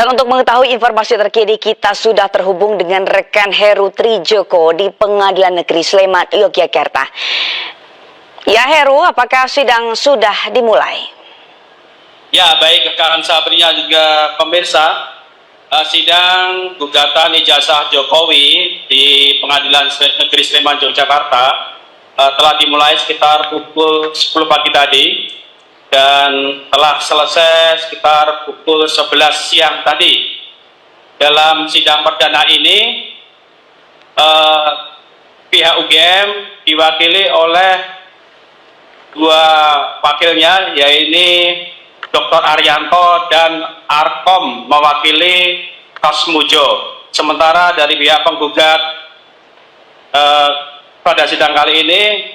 Dan untuk mengetahui informasi terkini, kita sudah terhubung dengan rekan Heru Trijoko di Pengadilan Negeri Sleman, Yogyakarta. Ya Heru, apakah sidang sudah dimulai? Ya, baik rekan Sabrina juga pemirsa, sidang gugatan ijazah Jokowi di Pengadilan Negeri Sleman, Yogyakarta telah dimulai sekitar pukul 10 pagi tadi dan telah selesai sekitar pukul 11 siang tadi. Dalam sidang perdana ini, pihak UGM diwakili oleh dua wakilnya, yaitu Dr. Arianto dan Arkom mewakili Kasmujo. Sementara dari pihak penggugat pada sidang kali ini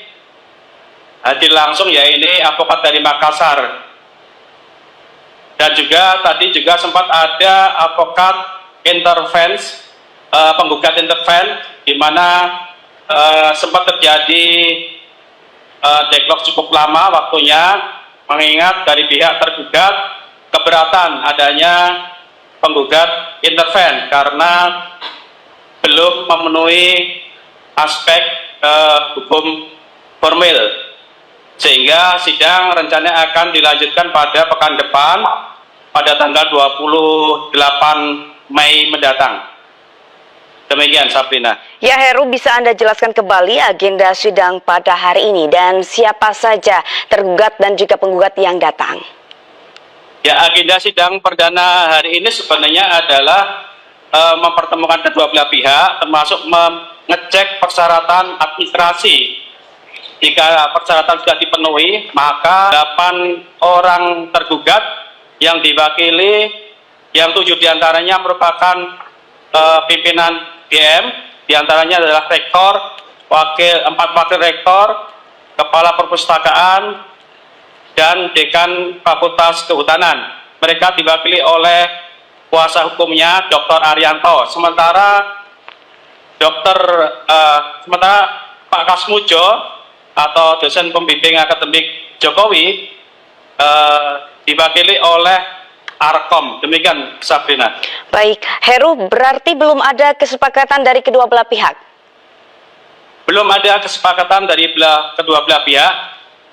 hadir langsung, yaitu advokat dari Makassar. Dan juga tadi juga sempat ada advokat intervens, penggugat interven, di mana sempat terjadi deadlock cukup lama waktunya, mengingat dari pihak tergugat keberatan adanya penggugat interven karena belum memenuhi aspek hukum formil, sehingga sidang rencananya akan dilanjutkan pada pekan depan pada tanggal 28 Mei mendatang. Demikian, Sabrina. Ya Heru, bisa Anda jelaskan kembali agenda sidang pada hari ini dan siapa saja tergugat dan juga penggugat yang datang? Ya, agenda sidang perdana hari ini sebenarnya adalah mempertemukan kedua belah pihak, termasuk mengecek persyaratan administrasi. Jika persyaratan sudah dipenuhi, maka 8 orang tergugat yang diwakili, yang 7 diantaranya merupakan pimpinan GM, diantaranya adalah rektor, 4 wakil rektor, kepala perpustakaan, dan dekan Fakultas Kehutanan. Mereka diwakili oleh kuasa hukumnya Dr. Arianto. Sementara Pak Kasmujo atau dosen pembimbing akademik Jokowi diwakili oleh Arkom. Demikian, Sabrina. Baik, Heru, berarti belum ada kesepakatan dari kedua belah pihak? Belum ada kesepakatan dari kedua belah pihak.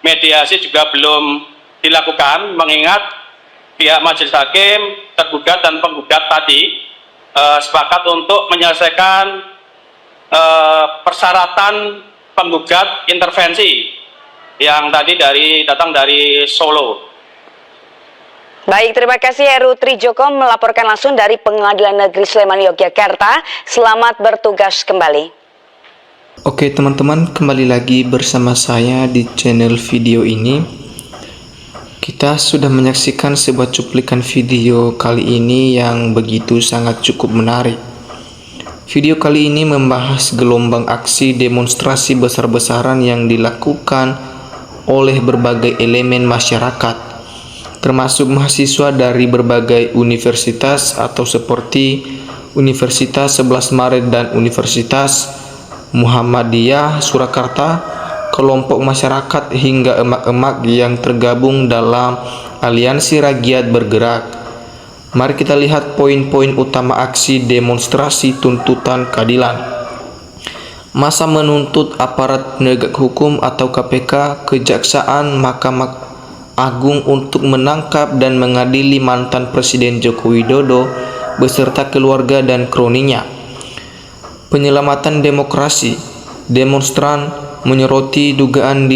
Mediasi juga belum dilakukan, mengingat pihak majelis hakim, tergugat dan penggugat tadi sepakat untuk menyelesaikan persyaratan penggugat intervensi yang tadi datang dari Solo. Baik, terima kasih Heru Trijoko melaporkan langsung dari Pengadilan Negeri Sleman, Yogyakarta. Selamat bertugas kembali. Oke teman-teman, kembali lagi bersama saya di channel video ini. Kita sudah menyaksikan sebuah cuplikan video kali ini yang begitu sangat cukup menarik. Video kali ini membahas gelombang aksi demonstrasi besar-besaran yang dilakukan oleh berbagai elemen masyarakat, termasuk mahasiswa dari berbagai universitas atau seperti Universitas 11 Maret dan Universitas Muhammadiyah Surakarta, kelompok masyarakat hingga emak-emak yang tergabung dalam Aliansi Rakyat Bergerak. Mari kita lihat poin-poin utama aksi demonstrasi tuntutan keadilan. Masa menuntut aparat penegak hukum atau KPK, Kejaksaan, Mahkamah Agung untuk menangkap dan mengadili mantan Presiden Joko Widodo beserta keluarga dan kroninya. Penyelamatan demokrasi. Demonstran menyoroti dugaan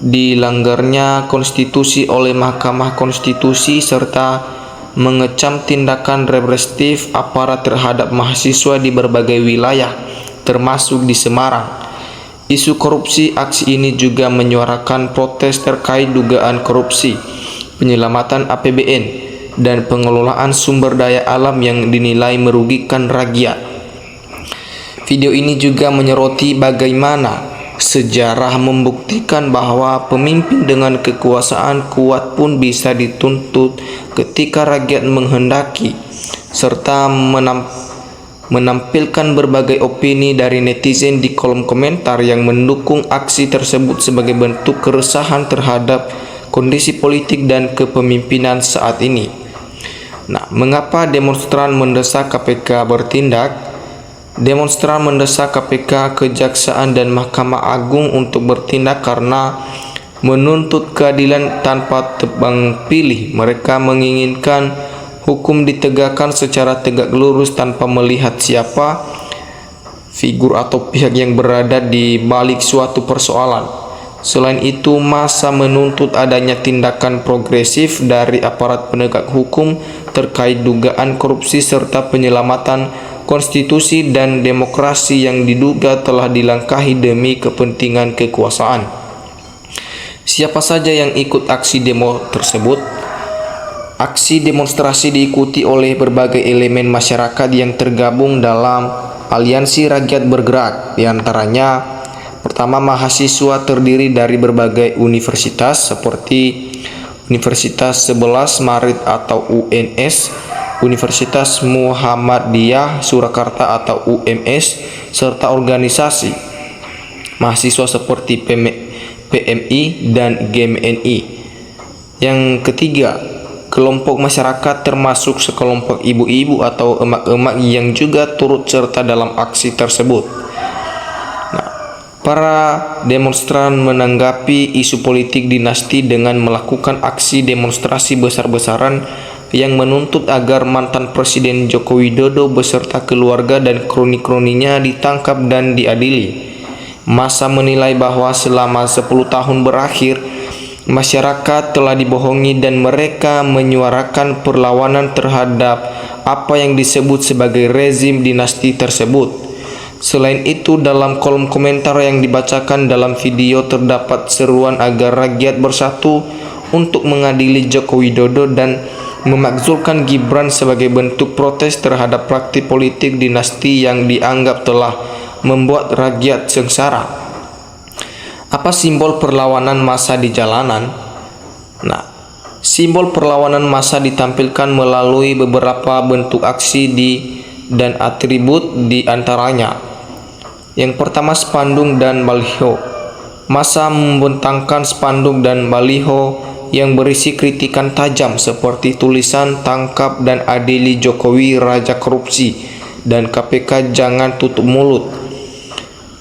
dilanggarnya konstitusi oleh Mahkamah Konstitusi serta mengecam tindakan represif aparat terhadap mahasiswa di berbagai wilayah, termasuk di Semarang. Isu korupsi. Aksi ini juga menyuarakan protes terkait dugaan korupsi, penyelamatan APBN, dan pengelolaan sumber daya alam yang dinilai merugikan rakyat. Video ini juga menyoroti bagaimana sejarah membuktikan bahwa pemimpin dengan kekuasaan kuat pun bisa dituntut ketika rakyat menghendaki, serta menampilkan berbagai opini dari netizen di kolom komentar yang mendukung aksi tersebut sebagai bentuk keresahan terhadap kondisi politik dan kepemimpinan saat ini. Nah, mengapa demonstran mendesak KPK bertindak? Demonstran mendesak KPK, Kejaksaan, dan Mahkamah Agung untuk bertindak karena menuntut keadilan tanpa tebang pilih. Mereka menginginkan hukum ditegakkan secara tegak lurus tanpa melihat siapa figur atau pihak yang berada di balik suatu persoalan. Selain itu, massa menuntut adanya tindakan progresif dari aparat penegak hukum terkait dugaan korupsi serta penyelamatan konstitusi dan demokrasi yang diduga telah dilangkahi demi kepentingan kekuasaan. Siapa saja yang ikut aksi demo tersebut? Aksi demonstrasi diikuti oleh berbagai elemen masyarakat yang tergabung dalam Aliansi Rakyat Bergerak, diantaranya pertama, mahasiswa terdiri dari berbagai universitas seperti Universitas 11 Maret atau UNS, Universitas Muhammadiyah Surakarta atau UMS, serta organisasi mahasiswa seperti PMI dan GMNI. Yang ketiga, kelompok masyarakat termasuk sekelompok ibu-ibu atau emak-emak yang juga turut serta dalam aksi tersebut. Para demonstran menanggapi isu politik dinasti dengan melakukan aksi demonstrasi besar-besaran yang menuntut agar mantan Presiden Joko Widodo beserta keluarga dan kroni-kroninya ditangkap dan diadili. Massa menilai bahwa selama 10 tahun berakhir, masyarakat telah dibohongi dan mereka menyuarakan perlawanan terhadap apa yang disebut sebagai rezim dinasti tersebut. Selain itu, dalam kolom komentar yang dibacakan dalam video terdapat seruan agar rakyat bersatu untuk mengadili Joko Widodo dan memakzulkan Gibran sebagai bentuk protes terhadap praktik politik dinasti yang dianggap telah membuat rakyat sengsara. Apa simbol perlawanan massa di jalanan? Nah, simbol perlawanan massa ditampilkan melalui beberapa bentuk aksi dan atribut di antaranya. Yang pertama, spanduk dan baliho. Massa membentangkan spanduk dan baliho yang berisi kritikan tajam seperti tulisan "Tangkap dan adili Jokowi, Raja Korupsi", dan "KPK jangan tutup mulut".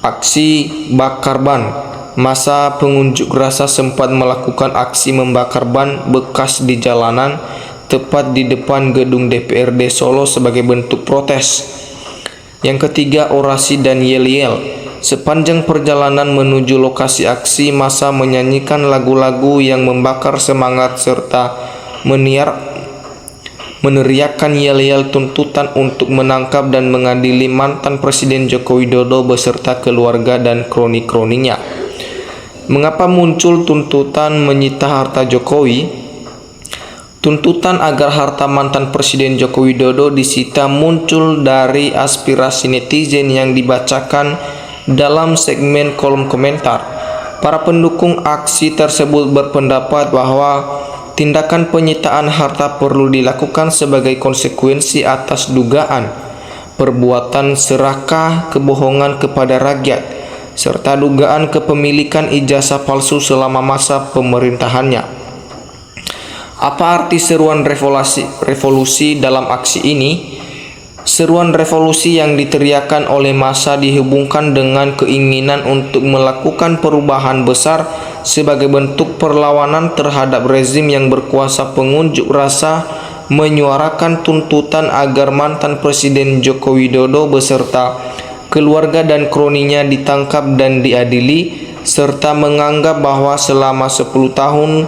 Aksi bakar ban. Massa pengunjuk rasa sempat melakukan aksi membakar ban bekas di jalanan tepat di depan gedung DPRD Solo sebagai bentuk protes. Yang ketiga, orasi dan yel-yel. Sepanjang perjalanan menuju lokasi aksi, massa menyanyikan lagu-lagu yang membakar semangat serta meneriakkan yel-yel tuntutan untuk menangkap dan mengadili mantan Presiden Joko Widodo beserta keluarga dan kroni-kroninya. Mengapa muncul tuntutan menyita harta Jokowi? Tuntutan agar harta mantan Presiden Joko Widodo disita muncul dari aspirasi netizen yang dibacakan dalam segmen kolom komentar. Para pendukung aksi tersebut berpendapat bahwa tindakan penyitaan harta perlu dilakukan sebagai konsekuensi atas dugaan perbuatan serakah kebohongan kepada rakyat, serta dugaan kepemilikan ijazah palsu selama masa pemerintahannya. Apa arti seruan revolusi dalam aksi ini? Seruan revolusi yang diteriakan oleh massa dihubungkan dengan keinginan untuk melakukan perubahan besar sebagai bentuk perlawanan terhadap rezim yang berkuasa. Pengunjuk rasa menyuarakan tuntutan agar mantan Presiden Joko Widodo beserta keluarga dan kroninya ditangkap dan diadili, serta menganggap bahwa selama 10 tahun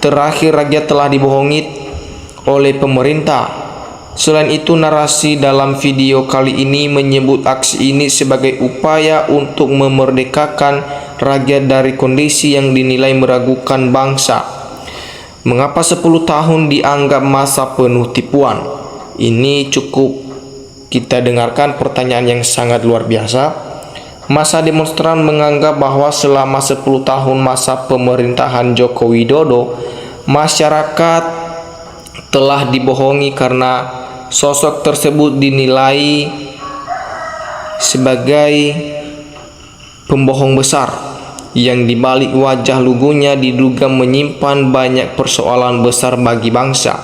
terakhir rakyat telah dibohongi oleh pemerintah. Selain itu, narasi dalam video kali ini menyebut aksi ini sebagai upaya untuk memerdekakan rakyat dari kondisi yang dinilai meragukan bangsa. Mengapa 10 tahun dianggap masa penuh tipuan? Ini cukup kita dengarkan pertanyaan yang sangat luar biasa. Massa demonstran menganggap bahwa selama 10 tahun masa pemerintahan Joko Widodo, masyarakat telah dibohongi karena sosok tersebut dinilai sebagai pembohong besar yang di balik wajah lugunya diduga menyimpan banyak persoalan besar bagi bangsa.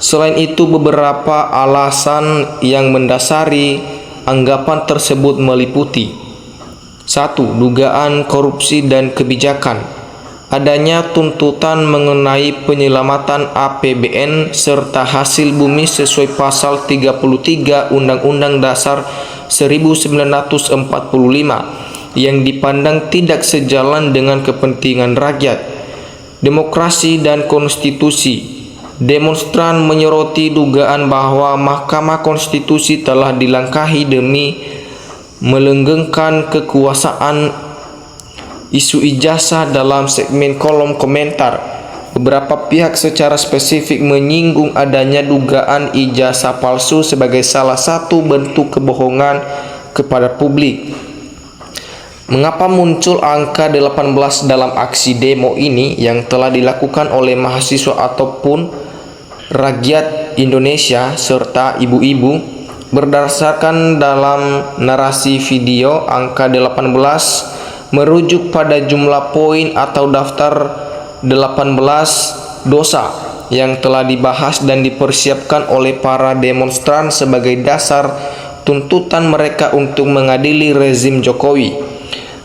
Selain itu, beberapa alasan yang mendasari anggapan tersebut meliputi: 1. Dugaan korupsi dan kebijakan. Adanya tuntutan mengenai penyelamatan APBN serta hasil bumi sesuai pasal 33 Undang-Undang Dasar 1945 yang dipandang tidak sejalan dengan kepentingan rakyat, demokrasi dan konstitusi. Demonstran menyoroti dugaan bahwa Mahkamah Konstitusi telah dilangkahi demi melenggengkan kekuasaan. Isu ijazah dalam segmen kolom komentar, beberapa pihak secara spesifik menyinggung adanya dugaan ijazah palsu sebagai salah satu bentuk kebohongan kepada publik. Mengapa muncul angka 18 dalam aksi demo ini yang telah dilakukan oleh mahasiswa ataupun rakyat Indonesia serta ibu-ibu? Berdasarkan dalam narasi video, angka 18 merujuk pada jumlah poin atau daftar 18 dosa yang telah dibahas dan dipersiapkan oleh para demonstran sebagai dasar tuntutan mereka untuk mengadili rezim Jokowi.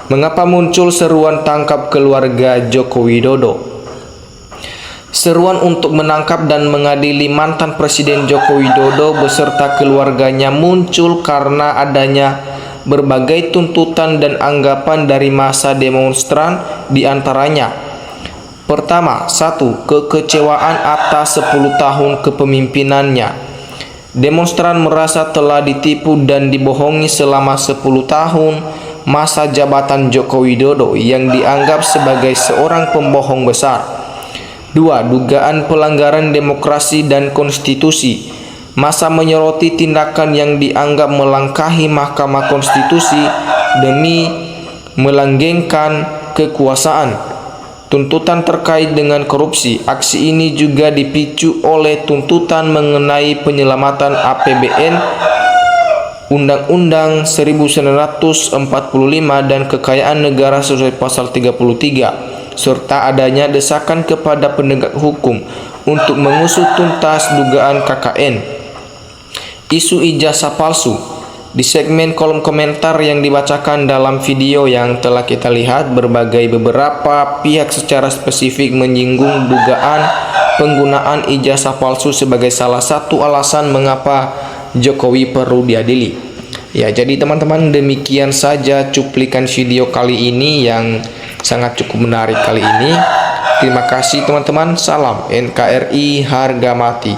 Mengapa muncul seruan tangkap keluarga Joko Widodo? Seruan untuk menangkap dan mengadili mantan Presiden Joko Widodo beserta keluarganya muncul karena adanya berbagai tuntutan dan anggapan dari massa demonstran, di antaranya: pertama, 1. Kekecewaan atas 10 tahun kepemimpinannya. Demonstran merasa telah ditipu dan dibohongi selama 10 tahun masa jabatan Joko Widodo yang dianggap sebagai seorang pembohong besar. 2. Dugaan pelanggaran demokrasi dan konstitusi. Massa menyoroti tindakan yang dianggap melangkahi Mahkamah Konstitusi demi melanggengkan kekuasaan. Tuntutan terkait dengan korupsi. Aksi ini juga dipicu oleh tuntutan mengenai penyelamatan APBN, Undang-Undang 1945 dan kekayaan negara sesuai pasal 33. Serta adanya desakan kepada penegak hukum untuk mengusut tuntas dugaan KKN. Isu ijazah palsu. Di segmen kolom komentar yang dibacakan dalam video yang telah kita lihat, beberapa pihak secara spesifik menyinggung dugaan penggunaan ijazah palsu sebagai salah satu alasan mengapa Jokowi perlu diadili. Ya, jadi teman-teman, demikian saja cuplikan video kali ini yang sangat cukup menarik kali ini. Terima kasih teman-teman. Salam NKRI harga mati.